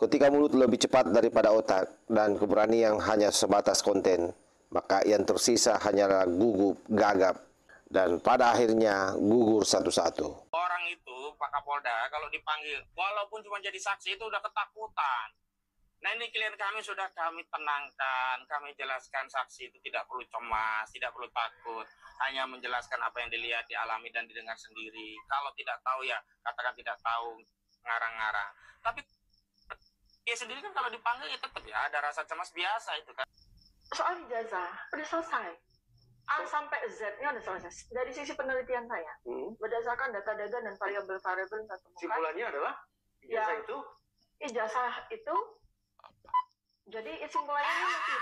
Ketika mulut lebih cepat daripada otak dan keberanian hanya sebatas konten, maka yang tersisa hanyalah gugup, gagap, dan pada akhirnya gugur satu-satu. Orang itu, Pak Kapolda, kalau dipanggil, walaupun cuma jadi saksi itu udah ketakutan. Nah ini klien kami sudah kami tenangkan, kami jelaskan saksi itu tidak perlu cemas, tidak perlu takut, hanya menjelaskan apa yang dilihat, dialami, dan didengar sendiri. Kalau tidak tahu ya katakan tidak tahu, ngarang-ngarang. Tapi dia sendiri kan kalau dipanggil ya tetap ya ada rasa cemas biasa itu kan. Soal ijazah udah selesai. A sampai Z-nya udah selesai. Dari sisi penelitian saya, berdasarkan data-data dan variabel-variabel yang saya temukan. Simpulannya adalah ijazah itu? Ijazah itu, jadi simpulannya ini masih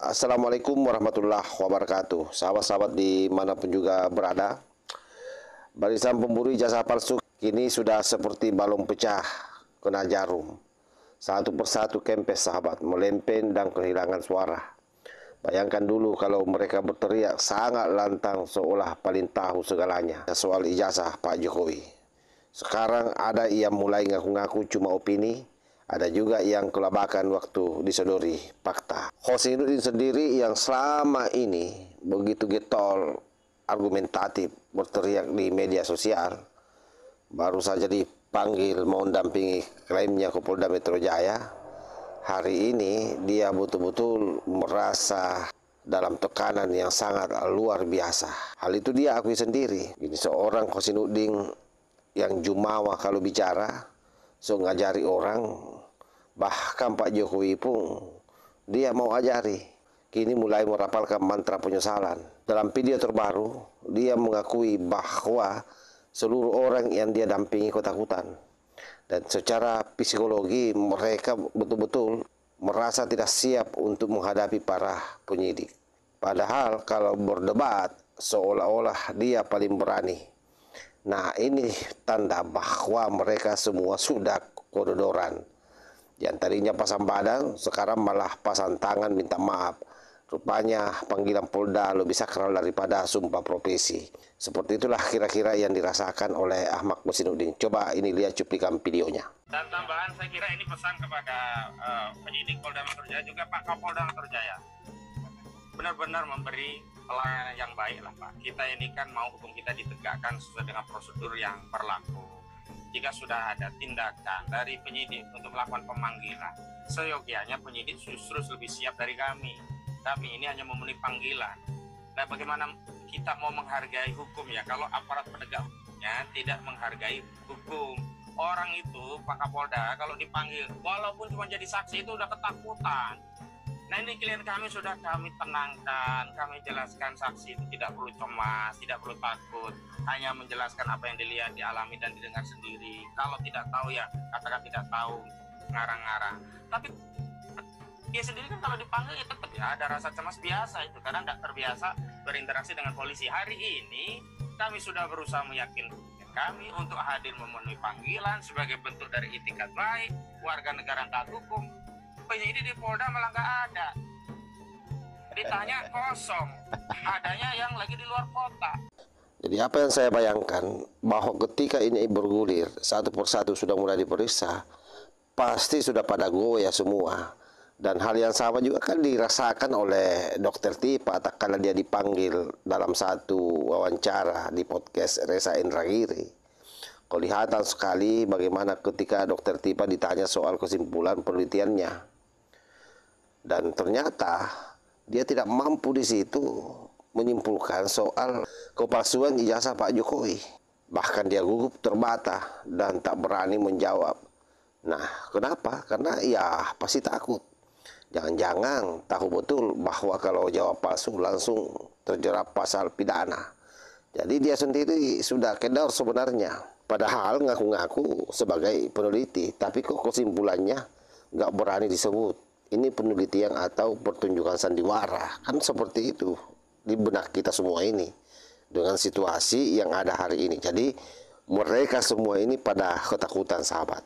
Assalamualaikum warahmatullahi wabarakatuh. Sahabat-sahabat dimanapun juga berada, barisan pemburu ijazah palsu kini sudah seperti balon pecah kena jarum. Satu persatu kempes sahabat, melempem dan kehilangan suara. Bayangkan dulu kalau mereka berteriak sangat lantang seolah paling tahu segalanya soal ijazah Pak Jokowi. Sekarang ada yang mulai ngaku-ngaku cuma opini, ada juga yang kelabakan waktu disodori fakta. Khosinuddin sendiri yang selama ini begitu getol, argumentatif, berteriak di media sosial, baru saja dipanggil mau mendampingi klaimnya ke Polda Metro Jaya. Hari ini dia betul-betul merasa dalam tekanan yang sangat luar biasa. Hal itu dia akui sendiri. Ini seorang Khosinuddin yang jumawa kalau bicara, so ngajari orang, bahkan Pak Jokowi pun dia mau ajari. Kini mulai merapalkan mantra penyesalan. Dalam video terbaru, dia mengakui bahwa seluruh orang yang dia dampingi ketakutan. Dan secara psikologi mereka betul-betul merasa tidak siap untuk menghadapi para penyidik. Padahal kalau berdebat seolah-olah dia paling berani. Nah ini tanda bahwa mereka semua sudah kododoran. Yang tadinya pasang badan sekarang malah pasang tangan minta maaf. Rupanya panggilan Polda lebih sakral daripada sumpah profesi. Seperti itulah kira-kira yang dirasakan oleh Ahmad Khosinuddin. Coba ini lihat cuplikan videonya. Dan tambahan saya kira ini pesan kepada penyidik Polda Metro Jaya juga Pak Kapolda Metro Jaya. Benar-benar memberi pelayanan yang baik lah Pak. Kita ini kan mau hukum kita ditegakkan sesuai dengan prosedur yang berlaku. Jika sudah ada tindakan dari penyidik untuk melakukan pemanggilan, seyogianya penyidik justru lebih siap dari kami. Kami ini hanya memenuhi panggilan. Nah, bagaimana kita mau menghargai hukum ya kalau aparat penegak hukumnya tidak menghargai hukum? Orang itu, Pak Kapolda, kalau dipanggil, walaupun cuma jadi saksi itu udah ketakutan. Nah, ini klien kami sudah kami tenangkan, kami jelaskan saksi itu tidak perlu cemas, tidak perlu takut, hanya menjelaskan apa yang dilihat, dialami, dan didengar sendiri. Kalau tidak tahu ya katakan tidak tahu, ngarang-ngarang. Tapi dia sendiri kan kalau dipanggil ya tetap ya ada rasa cemas biasa itu karena tidak terbiasa berinteraksi dengan polisi. Hari ini kami sudah berusaha meyakinkan kami untuk hadir memenuhi panggilan sebagai bentuk dari itikat baik, warga negara taat hukum. Penyidik di Polda malah nggak ada. Ditanya kosong, adanya yang lagi di luar kota. Jadi apa yang saya bayangkan bahwa ketika ini bergulir satu persatu sudah mulai diperiksa, pasti sudah pada goyah semua. Dan hal yang sama juga kan dirasakan oleh Dr. Tipa tak kala dia dipanggil dalam satu wawancara di podcast Reza Indragiri. Kelihatan sekali bagaimana ketika Dr. Tipa ditanya soal kesimpulan penelitiannya. Dan ternyata dia tidak mampu di situ menyimpulkan soal kepalsuan ijazah Pak Jokowi. Bahkan dia gugup terbata dan tak berani menjawab. Nah, kenapa? Karena ya pasti takut. Jangan-jangan tahu betul bahwa kalau jawab palsu langsung terjerat pasal pidana. Jadi dia sendiri sudah kedor sebenarnya. Padahal ngaku-ngaku sebagai peneliti, tapi kok kesimpulannya nggak berani disebut. Ini penelitian atau pertunjukan sandiwara. Kan seperti itu di benak kita semua ini. Dengan situasi yang ada hari ini. Jadi mereka semua ini pada ketakutan sahabat.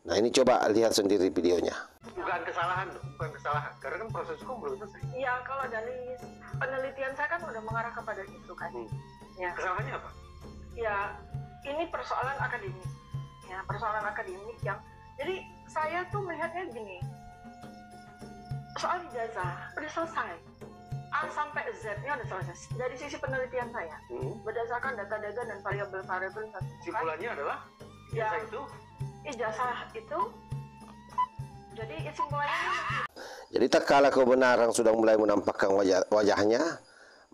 Nah, ini coba lihat sendiri videonya. Bukan kesalahan, bukan kesalahan. Karena kan proses hukum belum selesai. Ya kalau dari penelitian saya kan udah mengarah kepada itu kan. Ya. Kesalahannya apa? Ya ini persoalan akademik. Ya persoalan akademik yang jadi saya tuh melihatnya gini. Soal ijazah udah selesai. A sampai Z-nya udah selesai. Dari sisi penelitian saya, berdasarkan data-data dan variabel-variabel yang Simpulannya adalah ijazah itu. Jadi simpulannya Jadi tak kala kebenaran sudah mulai menampakkan wajahnya,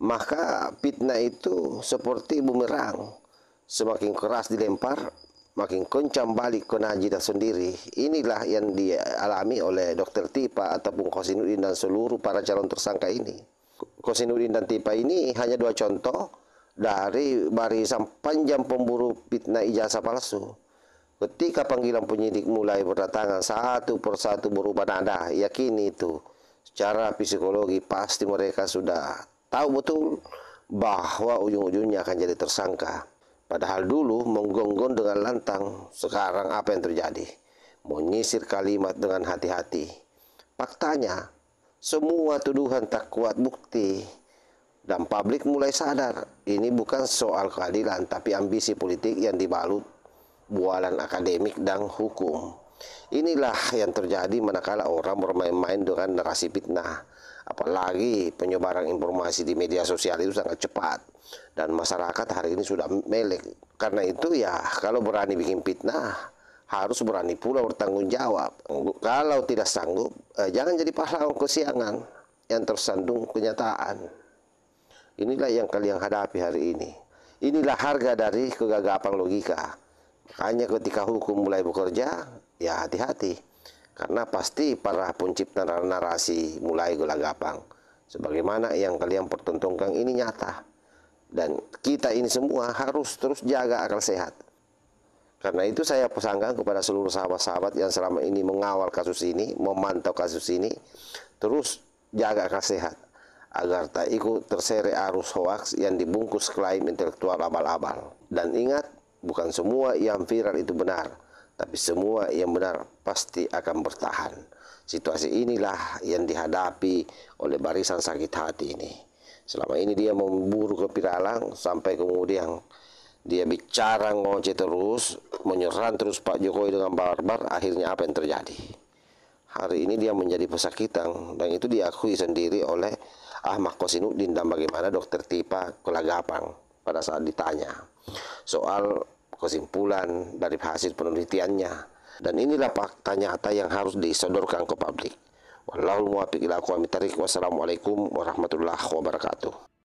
maka fitnah itu seperti bumerang. Semakin keras dilempar, makin kencang balik ke Najida sendiri. Inilah yang dialami oleh Dr. Tipa ataupun Kosinudin dan seluruh para calon tersangka ini. Kosinudin dan Tipa ini hanya dua contoh dari barisan panjang pemburu fitnah ijazah palsu. Ketika panggilan penyidik mulai berdatangan satu persatu berubah nada, yakini itu secara psikologi pasti mereka sudah tahu betul bahwa ujung-ujungnya akan jadi tersangka. Padahal dulu menggonggong dengan lantang, sekarang apa yang terjadi? Menyisir kalimat dengan hati-hati. Faktanya, semua tuduhan tak kuat bukti. Dan publik mulai sadar, ini bukan soal keadilan, tapi ambisi politik yang dibalut bualan akademik dan hukum. Inilah yang terjadi manakala orang bermain-main dengan narasi fitnah. Apalagi penyebaran informasi di media sosial itu sangat cepat. Dan masyarakat hari ini sudah melek. Karena itu ya, kalau berani bikin fitnah, harus berani pula bertanggung jawab. Kalau tidak sanggup, jangan jadi pahlawan kesiangan yang tersandung kenyataan. Inilah yang kalian hadapi hari ini. Inilah harga dari kegagapan logika. Makanya ketika hukum mulai bekerja, ya hati-hati. Karena pasti para pencipta narasi mulai gelagapang. Sebagaimana yang kalian pertontonkan ini nyata. Dan kita ini semua harus terus jaga akal sehat. Karena itu saya pesankan kepada seluruh sahabat-sahabat yang selama ini mengawal kasus ini, memantau kasus ini, terus jaga akal sehat. Agar tak ikut terseret arus hoaks yang dibungkus klaim intelektual abal-abal. Dan ingat, bukan semua yang viral itu benar. Tapi semua yang benar pasti akan bertahan. Situasi inilah yang dihadapi oleh barisan sakit hati ini. Selama ini dia memburu keviralan sampai kemudian dia bicara ngoceh terus, menyerang terus Pak Jokowi dengan barbar. Akhirnya apa yang terjadi? Hari ini dia menjadi pesakitan dan itu diakui sendiri oleh Ahmad Kosinudin dan bagaimana Dr. Tipa kelagapan pada saat ditanya soal kesimpulan dari hasil penelitiannya. Dan inilah fakta nyata yang harus disodorkan ke publik. Wallahul muwaffiq ila aqwamit thariq. Wassalamualaikum warahmatullahi wabarakatuh.